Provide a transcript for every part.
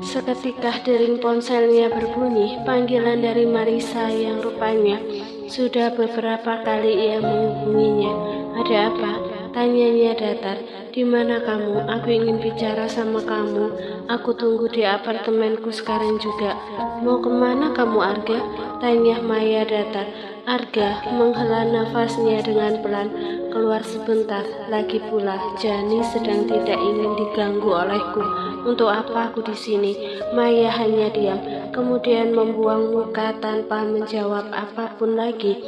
Seketika dering ponselnya berbunyi, panggilan dari Marisa yang rupanya sudah beberapa kali ia menghubunginya. "Ada apa?" tanyanya datar. "Di mana kamu? Aku ingin bicara sama kamu. Aku tunggu di apartemenku sekarang juga." "Mau kemana kamu, Arga?" tanya Maya datar. Arga menghela nafasnya dengan pelan. "Keluar sebentar, lagi pula Jani sedang tidak ingin diganggu olehku. Untuk apa aku di sini?" Maya hanya diam, kemudian membuang muka tanpa menjawab apapun lagi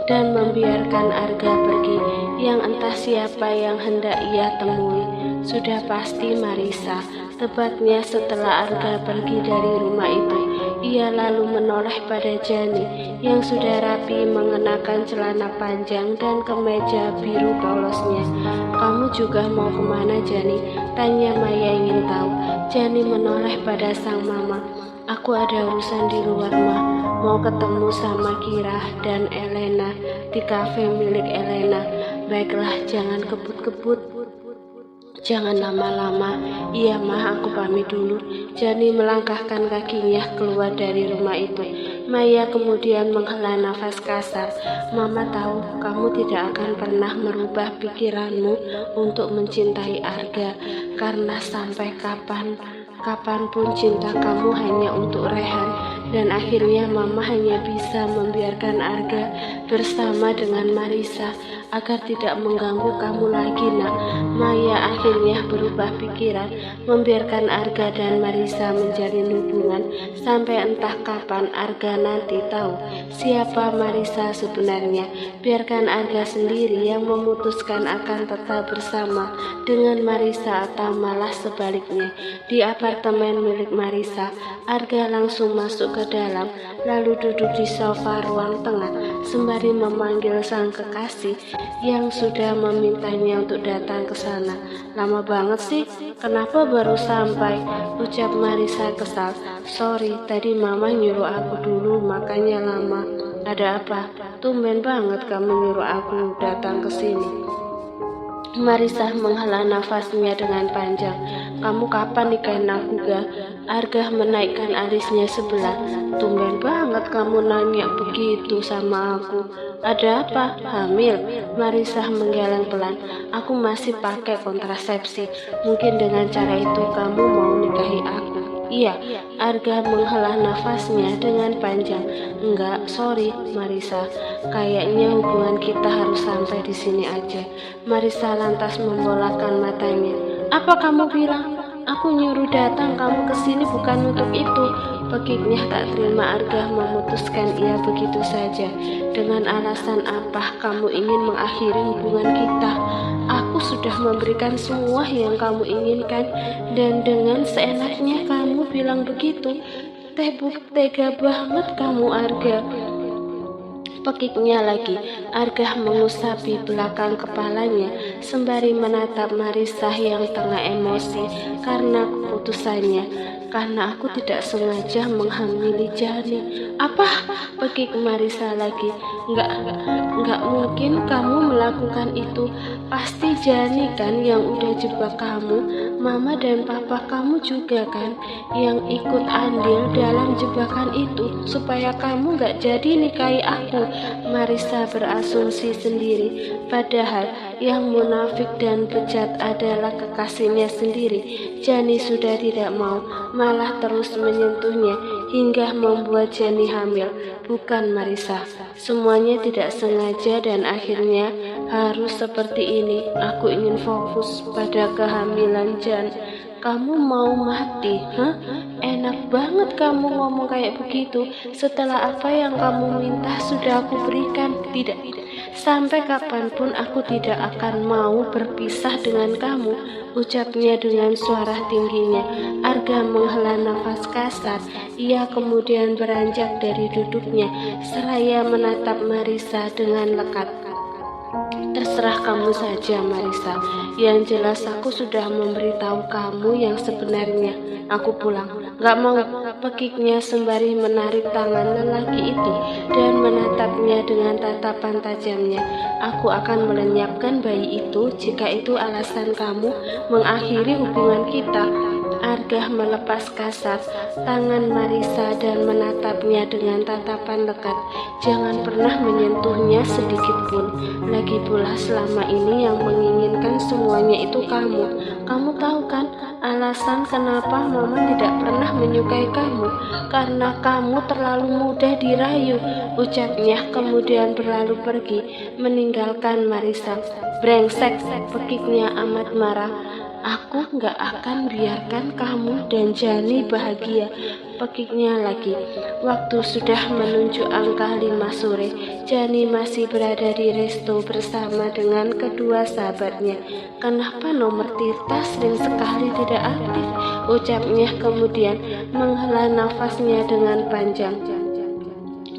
dan membiarkan Arga pergi. Yang entah siapa yang hendak ia temui. Sudah pasti Marisa. Tepatnya setelah Arga pergi dari rumah itu, ia lalu menoleh pada Jani yang sudah rapi mengenakan celana panjang dan kemeja biru polosnya. "Kamu juga mau kemana, Jani?" tanya Maya ingin tahu. Jani menoleh pada sang mama. "Aku ada urusan di luar, Ma. Mau ketemu sama Kira dan Elena di kafe milik Elena." "Baiklah, jangan kebut-kebut. Jangan lama-lama." "Iya, Mah, aku pamit dulu." Jani melangkahkan kakinya keluar dari rumah itu. Maya kemudian menghela nafas kasar. "Mama tahu kamu tidak akan pernah merubah pikiranmu untuk mencintai Arga, karena sampai kapanpun cinta kamu hanya untuk Rehan, dan akhirnya Mama hanya bisa membiarkan Arga bersama dengan Marisa agar tidak mengganggu kamu lagi, Nak." Maya akhirnya berubah pikiran, membiarkan Arga dan Marisa menjalin hubungan sampai entah kapan Arga nanti tahu siapa Marisa sebenarnya. Biarkan Arga sendiri yang memutuskan akan tetap bersama dengan Marisa atau malah sebaliknya. Di apartemen milik Marisa, Arga langsung masuk ke dalam, lalu duduk di sofa ruang tengah sembari memanggil sang kekasih yang sudah memintanya untuk datang ke sana. "Lama banget sih, kenapa baru sampai?" ucap Marisa kesal. "Sorry, tadi Mama nyuruh aku dulu makanya lama." "Ada apa? Tumben banget kamu nyuruh aku datang ke sini." Marisa menghela nafasnya dengan panjang. "Kamu kapan nikahin aku, Ga?" Arga menaikkan alisnya sebelah. "Tumben banget kamu nanya begitu sama aku. Ada apa? Hamil?" Marisa menggeleng pelan. "Aku masih pakai kontrasepsi. Mungkin dengan cara itu kamu mau nikahi aku." "Iya." Arga menghela nafasnya dengan panjang. "Enggak, sorry Marisa. Kayaknya hubungan kita harus sampai di sini aja." Marisa lantas membolakkan matanya. "Apa kamu bilang? Aku nyuruh datang kamu ke sini bukan untuk itu." Pekiknya tak terima Arga memutuskan ia begitu saja. "Dengan alasan apa kamu ingin mengakhiri hubungan kita? Aku sudah memberikan semua yang kamu inginkan, dan dengan seenaknya kamu bilang begitu. Tega banget kamu, Arga." Pekiknya lagi. Arga mengusapi belakang kepalanya sembari menatap Marisa yang tengah emosi karena keputusannya. "Karena aku tidak sengaja menghamili Jani." "Apa?" pekik Marisa lagi. Enggak mungkin kamu melakukan itu. Pasti Jani kan yang udah jebak kamu. Mama dan papa kamu juga kan yang ikut andil dalam jebakan itu supaya kamu gak jadi nikahi aku." Marisa berasumsi sendiri, padahal yang munafik dan bejat adalah kekasihnya sendiri. Jani sudah tidak mau, malah terus menyentuhnya hingga membuat Jani hamil. Bukan Marisa, semuanya tidak sengaja dan akhirnya harus seperti ini. Aku ingin fokus pada kehamilan Jan. Kamu mau mati, hah? Enak banget kamu ngomong kayak begitu. Setelah apa yang kamu minta sudah aku berikan. Tidak, sampai kapanpun aku tidak akan mau berpisah dengan kamu, ucapnya dengan suara tingginya. Arga menghela nafas kasar. Ia kemudian beranjak dari duduknya seraya menatap Marisa dengan lekat. "Terserah kamu saja, Marisa. Yang jelas aku sudah memberitahu kamu yang sebenarnya. Aku pulang." "Gak mau," pekiknya sembari menarik tangan lelaki itu dan menatapnya dengan tatapan tajamnya. "Aku akan melenyapkan bayi itu jika itu alasan kamu mengakhiri hubungan kita." Arga melepas kasar tangan Marisa dan menatapnya dengan tatapan lekat. Jangan pernah menyentuhnya sedikit pun. Lagi pula selama ini yang menginginkan semuanya itu kamu. Kamu tahu kan alasan kenapa Mama tidak pernah menyukai kamu? Karena kamu terlalu mudah dirayu, ucapnya kemudian berlalu pergi, meninggalkan Marisa. Brengsek, pekiknya amat marah. Aku gak akan biarkan kamu dan Jani bahagia, pekiknya lagi. Waktu sudah menunjuk angka 5 sore. Jani masih berada di resto bersama dengan kedua sahabatnya. Kenapa nomor Tirta sering sekali tidak aktif? Ucapnya kemudian menghela nafasnya dengan panjang.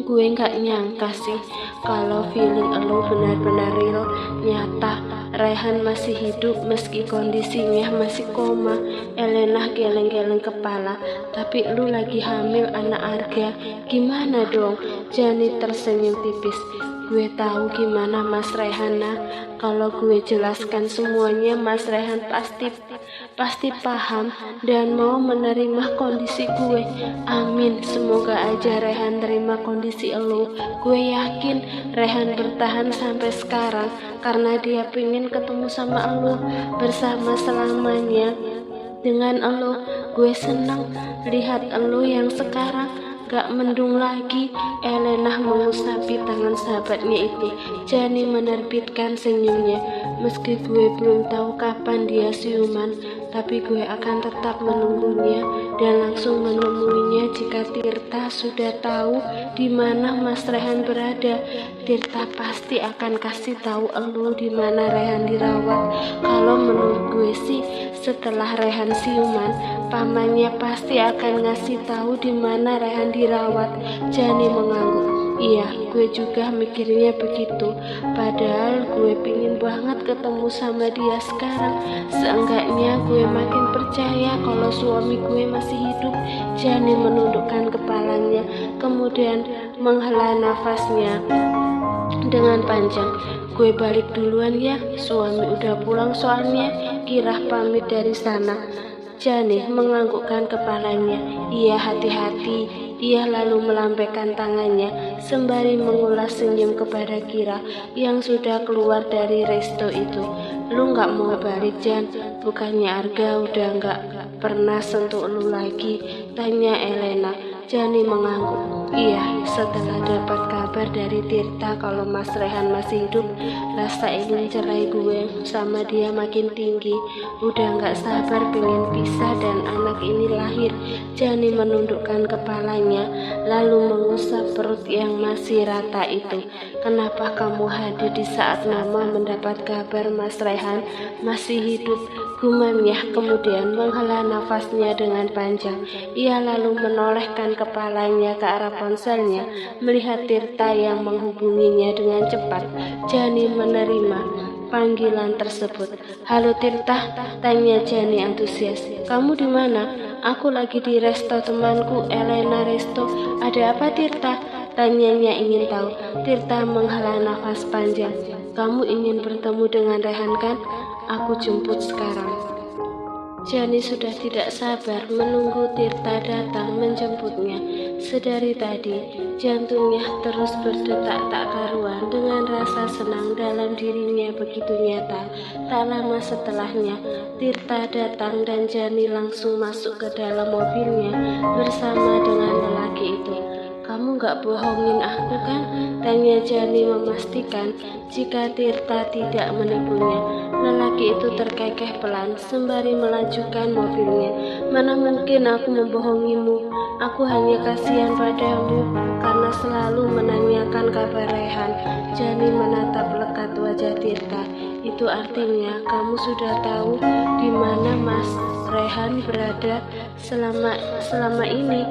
Gue gak nyangka sih kalau feeling lo benar-benar real, nyata. Raihan masih hidup meski kondisinya masih koma. Elena geleng-geleng kepala. Tapi lu lagi hamil anak Arga, gimana dong? Jani tersenyum tipis. Gue tahu gimana Mas Raihana. Kalau gue jelaskan semuanya, Mas Raihan pasti paham dan mau menerima kondisi gue. Amin, semoga aja Raihan terima kondisi elo. Gue yakin Raihan bertahan sampai sekarang karena dia pengen ketemu sama elo, bersama selamanya dengan elo. Gue senang lihat elo yang sekarang gak mendung lagi. Elena mengusapi tangan sahabatnya itu. Jani menerbitkan senyumnya. Meski gue belum tahu kapan dia siuman, tapi gue akan tetap menunggunya dan langsung menemuinya jika Tirta sudah tahu di mana Mas Raihan berada. Tirta pasti akan kasih tahu elu di mana Raihan dirawat. Kalau menurut gue sih, setelah Raihan siuman, pamannya pasti akan ngasih tahu di mana Raihan dirawat. Jani mengangguk. Iya, gue juga mikirnya begitu. Padahal gue pingin banget ketemu sama dia sekarang. Seenggaknya gue makin percaya kalau suami gue masih hidup. Jani menundukkan kepalanya, kemudian menghela nafasnya dengan panjang. Gue balik duluan ya, suami udah pulang soalnya. Kira pamit dari sana. Jani menganggukkan kepalanya. Iya, hati-hati. Ia lalu melambaikan tangannya sembari mengulas senyum kepada Kira yang sudah keluar dari resto itu. Lu gak mau balik, Jan? Bukannya Arga udah gak pernah sentuh lu lagi? Tanya Elena. Jani mengangguk. Iya, setelah dapat kabar dari Tirta kalau Mas Raihan masih hidup, rasa ingin cerai gue sama dia makin tinggi. Udah gak sabar pengen pisah dan anak ini lahir. Jani menundukkan kepalanya lalu mengusap perut yang masih rata itu. Kenapa kamu hadir di saat Mama mendapat kabar Mas Raihan masih hidup? Gumamnya kemudian menghela nafasnya dengan panjang. Ia lalu menolehkan kepalanya ke arah ponselnya, melihat Tirta yang menghubunginya dengan cepat. Jani menerima panggilan tersebut. Halo Tirta, tanya Jani antusias. Kamu di mana? Aku lagi di resto temanku, Elena Resto. Ada apa Tirta? Tanyanya ingin tahu. Tirta menghela nafas panjang. Kamu ingin bertemu dengan Raihan kan? Aku jemput sekarang. Jani sudah tidak sabar menunggu Tirta datang menjemputnya. Sedari tadi, jantungnya terus berdetak tak karuan dengan rasa senang dalam dirinya begitu nyata. Tak lama setelahnya, Tirta datang dan Jani langsung masuk ke dalam mobilnya bersama dengan lelaki itu. Kamu gak bohongin aku kan? Tanya Jani memastikan jika Tirta tidak menipunya. Lelaki itu terkekeh pelan sembari melajukan mobilnya. Mana mungkin aku membohongimu? Aku hanya kasihan padamu karena selalu menanyakan kabar Raihan. Jani menatap lekat wajah Tirta. Itu artinya kamu sudah tahu di mana Mas Raihan berada selama ini.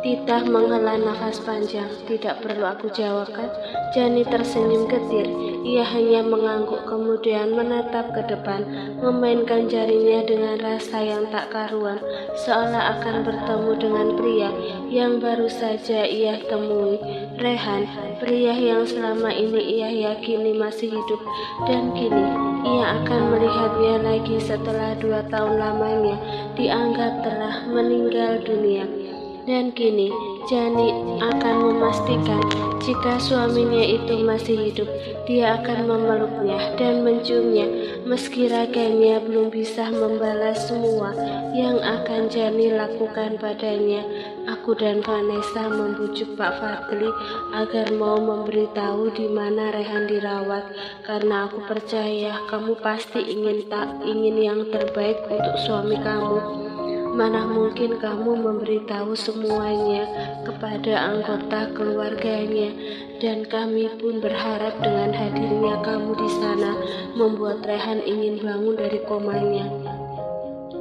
Tita menghela nafas panjang. Tidak perlu aku jawabkan. Jani tersenyum getir. Ia hanya mengangguk kemudian menatap ke depan, memainkan jarinya dengan rasa yang tak karuan, seolah akan bertemu dengan pria yang baru saja ia temui. Rehan, pria yang selama ini ia yakini masih hidup, dan kini ia akan melihatnya lagi setelah 2 tahun lamanya dianggap telah meninggal dunia. Dan kini Jani akan memastikan jika suaminya itu masih hidup, dia akan memeluknya dan menciumnya, meski raganya belum bisa membalas semua yang akan Jani lakukan padanya. Aku dan Vanessa membujuk Pak Fadli agar mau memberitahu di mana Rehan dirawat, karena aku percaya kamu pasti ingin yang terbaik untuk suami kamu. Mana mungkin kamu memberitahu semuanya kepada anggota keluarganya, dan kami pun berharap dengan hadirnya kamu di sana membuat Rehan ingin bangun dari komanya.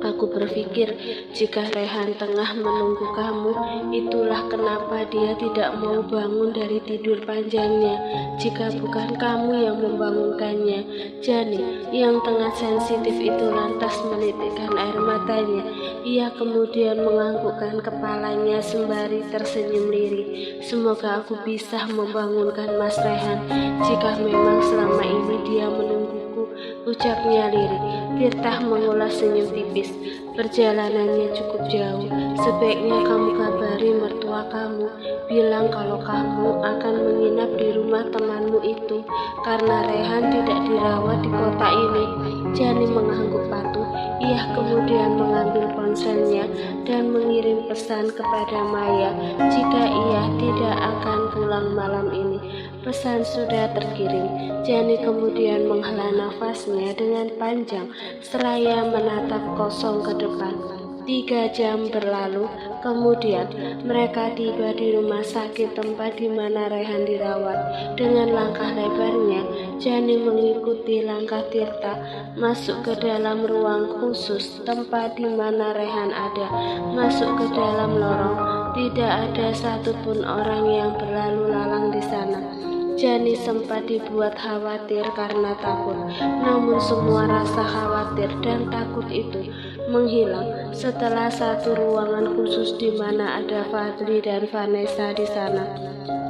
Aku berpikir jika Rehan tengah menunggu kamu, itulah kenapa dia tidak mau bangun dari tidur panjangnya. Jika bukan kamu yang membangunkannya. Jani yang tengah sensitif itu lantas menitikkan air matanya. Ia kemudian menganggukkan kepalanya sembari tersenyum lirih. Semoga aku bisa membangunkan Mas Rehan jika memang selama ini dia menungguku, ucapnya lirih. Tirta mengulas senyum tipis. Perjalanannya cukup jauh. Sebaiknya kamu kabari mertua kamu. Bilang kalau kamu akan menginap di rumah temanmu itu, karena Rehan tidak dirawat di kota ini. Jani mengangguk patuh. Ia kemudian mengambil ponselnya dan mengirim pesan kepada Maya jika ia tidak akan pulang malam ini. Pesan sudah terkirim. Jani kemudian menghela nafasnya dengan panjang seraya menatap kosong ke depan. 3 jam berlalu, kemudian mereka tiba di rumah sakit tempat di mana Rehan dirawat. Dengan langkah lebarnya, Jani mengikuti langkah Tirta masuk ke dalam ruang khusus tempat di mana Rehan ada. Masuk ke dalam lorong, tidak ada satupun orang yang berlalu lalang di sana. Jani sempat dibuat khawatir karena takut, namun semua rasa khawatir dan takut itu menghilang setelah satu ruangan khusus di mana ada Fadli dan Vanessa di sana.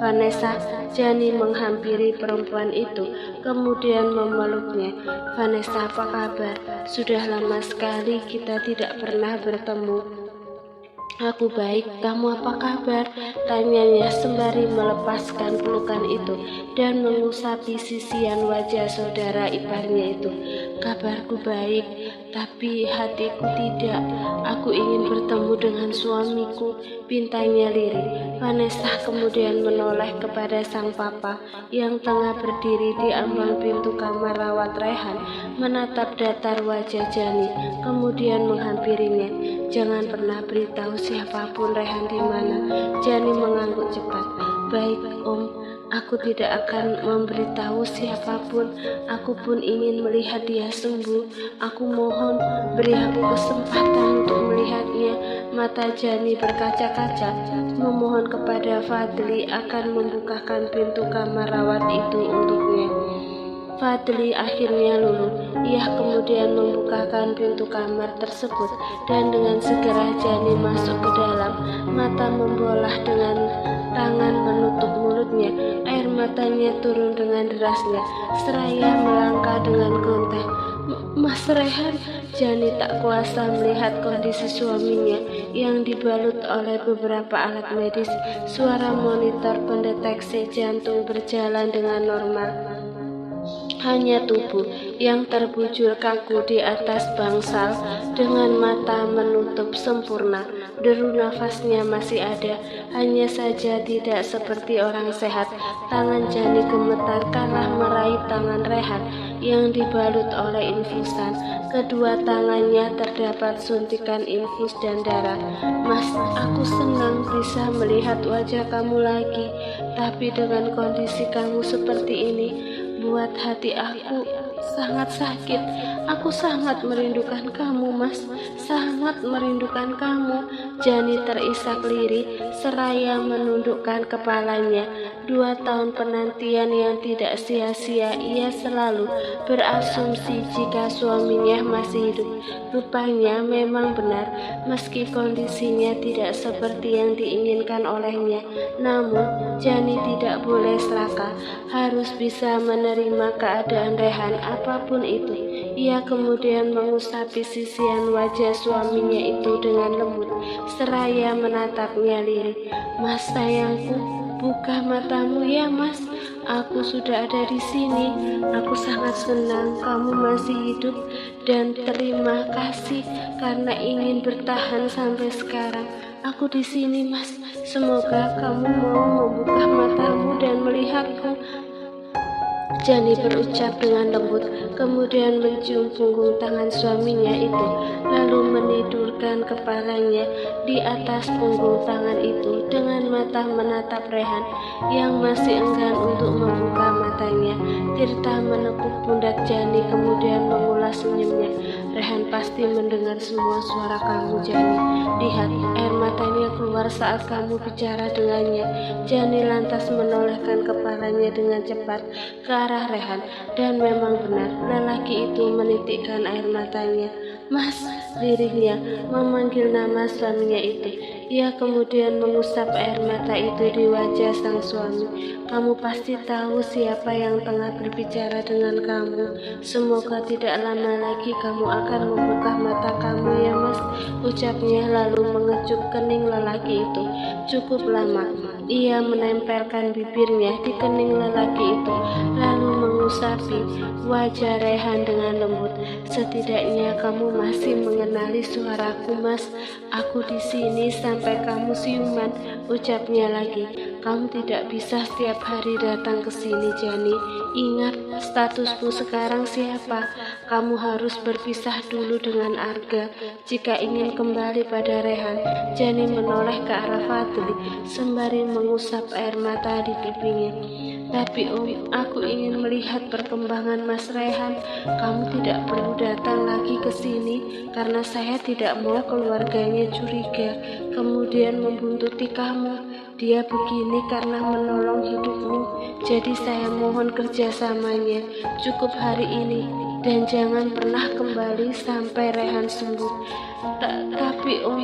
Vanessa, Jani menghampiri perempuan itu, kemudian memeluknya. Vanessa, apa kabar? Sudah lama sekali kita tidak pernah bertemu. Aku baik, kamu apa kabar? Tanyanya sembari melepaskan pelukan itu dan mengusapi sisian wajah saudara iparnya itu. Kabarku baik, tapi hatiku tidak. Aku ingin bertemu dengan suamiku, pintanya lirih. Vanessa kemudian menoleh kepada sang papa yang tengah berdiri di ambang pintu kamar rawat Rehan, menatap datar wajah Jani, kemudian menghampirinya. Jangan pernah beritahu siapapun Rehan di mana. Jani mengangguk cepat. Baik, Om, aku tidak akan memberitahu siapapun. Aku pun ingin melihat dia sembuh. Aku mohon beri aku kesempatan untuk melihatnya. Mata Jani berkaca-kaca, memohon kepada Fadli akan membukakan pintu kamar rawat itu untuknya. Fadli akhirnya luluh. Ia kemudian membukakan pintu kamar tersebut dan dengan segera Jani masuk ke dalam. Mata membolah dengan tangan menutup mulutnya. Air matanya turun dengan derasnya seraya melangkah dengan gonta. Mas Rehan, Jani tak kuasa melihat kondisi suaminya yang dibalut oleh beberapa alat medis. Suara monitor pendeteksi jantung berjalan dengan normal. Hanya tubuh yang terbujur kaku di atas bangsal dengan mata menutup sempurna. Deru nafasnya masih ada, hanya saja tidak seperti orang sehat. Tangan Jani gemetar kalah meraih tangan Rehan yang dibalut oleh infusan. Kedua tangannya terdapat suntikan infus dan darah. Mas, aku senang bisa melihat wajah kamu lagi, tapi dengan kondisi kamu seperti ini, buat hati aku sangat sakit. Aku sangat merindukan kamu, Mas. Sangat merindukan kamu. Jani terisak lirih seraya menundukkan kepalanya. 2 tahun penantian yang tidak sia-sia. Ia selalu berasumsi jika suaminya masih hidup. Rupanya memang benar, meski kondisinya tidak seperti yang diinginkan olehnya. Namun, Jani tidak boleh serakah, harus bisa menerima keadaan Rehan apapun itu. Ia kemudian mengusapi sisian wajah suaminya itu dengan lembut, seraya menatapnya lirih. Mas sayangku, buka matamu ya Mas. Aku sudah ada di sini. Aku sangat senang kamu masih hidup dan terima kasih karena ingin bertahan sampai sekarang. Aku di sini Mas. Semoga kamu mau membuka matamu dan melihatku. Jani berucap dengan lembut, kemudian mencium punggung tangan suaminya itu, lalu menidurkan kepalanya di atas punggung tangan itu dengan mata menatap Rehan yang masih enggan untuk membuka matanya. Tirta menepuk pundak Jani kemudian mengulas senyumnya. Rehan pasti mendengar semua suara kamu, Jani. Lihat, air matanya keluar saat kamu bicara dengannya. Jani lantas menolehkan kepalanya dengan cepat ke arah Rehan, dan memang benar, lelaki itu menitikkan air matanya. Mas, lirihnya memanggil nama suaminya itu. Ia kemudian mengusap air mata itu di wajah sang suami. Kamu pasti tahu siapa yang tengah berbicara dengan kamu. Semoga tidak lama lagi kamu akan membuka mata kamu ya Mas, ucapnya lalu mengecup kening lelaki itu. Cukup lama. Ia menempelkan bibirnya di kening lelaki itu, lalu mengusapi wajah Rehan dengan lembut. Setidaknya kamu masih mengenali suaraku, Mas. Aku di sini sampai kamu siuman, ucapnya lagi. Kamu tidak bisa setiap hari datang ke sini, Jani. Ingat, statusmu sekarang siapa? Kamu harus berpisah dulu dengan Arga jika ingin kembali pada Rehan. Jani menoleh ke arah Fadli sembari mengusap air mata di pipinya. Tapi Om, aku ingin melihat perkembangan Mas Rehan. Kamu tidak perlu datang lagi ke sini karena saya tidak mau keluarganya curiga kemudian membuntuti kamu. Dia begini karena menolong hidupmu, jadi saya mohon kerjasamanya. Cukup hari ini dan jangan pernah kembali sampai Rehan sembuh. Tapi Om,